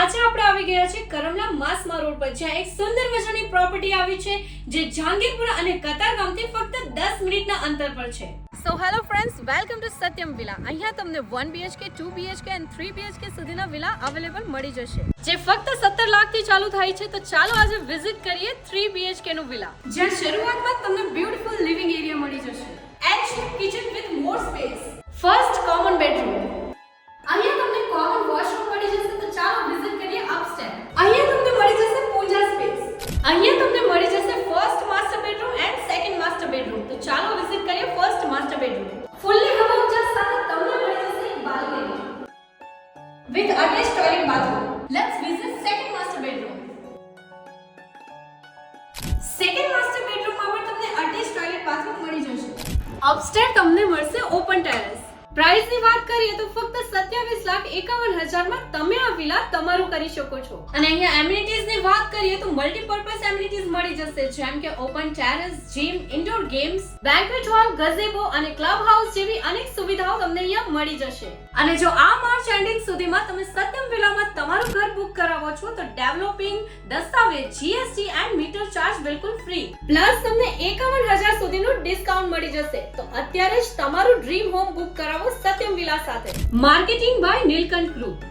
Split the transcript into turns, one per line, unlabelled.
આજે આપણે આવી ગયા છે કરમલા માસમા રોડ પર, જ્યાં એક સુંદર મજાની પ્રોપર્ટી આવી છે જે જહાંગીરપુરા અને કતારગામથી ફક્ત 10 મિનિટના અંતર પર છે. So hello friends, welcome to Satyam villa. અહીંયા તમને 1 BHK, 2 BHK અને 3 BHK સુધીના વિલા અવેલેબલ મળી જશે, જે ફક્ત 17 લાખથી ચાલુ થાય છે. તો ચાલો આજે વિઝિટ કરીએ 3 BHK નું વિલા, જ્યાં શરૂઆતમાં તમને બ્યુટીફુલ લિવિંગ એરિયા મળી જશે, L-shape kitchen with more space, first common bedroom. અહીંયા તમને કોમન વોશરૂમ મળી જશે. તો ચાલો વિઝિટ કરીએ અપસ્ટેર. અહીંયા તમને મળી જશે પૂજા સ્પેસ. અહીંયા તમને મળી જશે first master bedroom and second master bedroom. તો ચાલો વિઝિટ કરીએ ફર્સ્ટ માસ્ટર બેડરૂમ. ફુલ્લી હવા ઉજાસ સાથે તમને મળી જશે એક balcony with attach toilet bathroom. Let's visit second master bedroom. Second master બેડરૂમમાં પણ તમને અટેચ ટોયલેટ બાથરૂમ મળી જશે. અપસ્ટેર તમને મળશે ઓપન ટેરેસ. પ્રાઇસ ની વાત કરીએ તો ફક્ત 27,51,000 માં તમે આ વિલા તમારું કરી શકો છો. અને અહીંયા એમિનિટીઝ ની વાત કરીએ તો મલ્ટીપર્પઝ એમિનિટીઝ મળી જશે, જેમ કે open terrace, gym, indoor games, banquet hall, gazebo અને ક્લબ હાઉસ જેવી અનેક સુવિધાઓ તમને અહીંયા મળી જશે. અને જો આ માર્ચ એન્ડિંગ સુધીમાં તમે સત્યમ વિલામાં તમારું ઘર બુક કરાવો છો તો ડેવલપિંગ, દસ્તાવેજ, GST એન્ડ મીટર ચાર્જ બિલકુલ ફ્રી. પ્લસ તમને 51,000 સુધીનું ડિસ્કાઉન્ટ મળી જશે. તો અત્યારે જ તમારું ડ્રીમ હોમ બુક કરાવો સત્યમ વિલા સાથે. Marketing by Neelkanth group.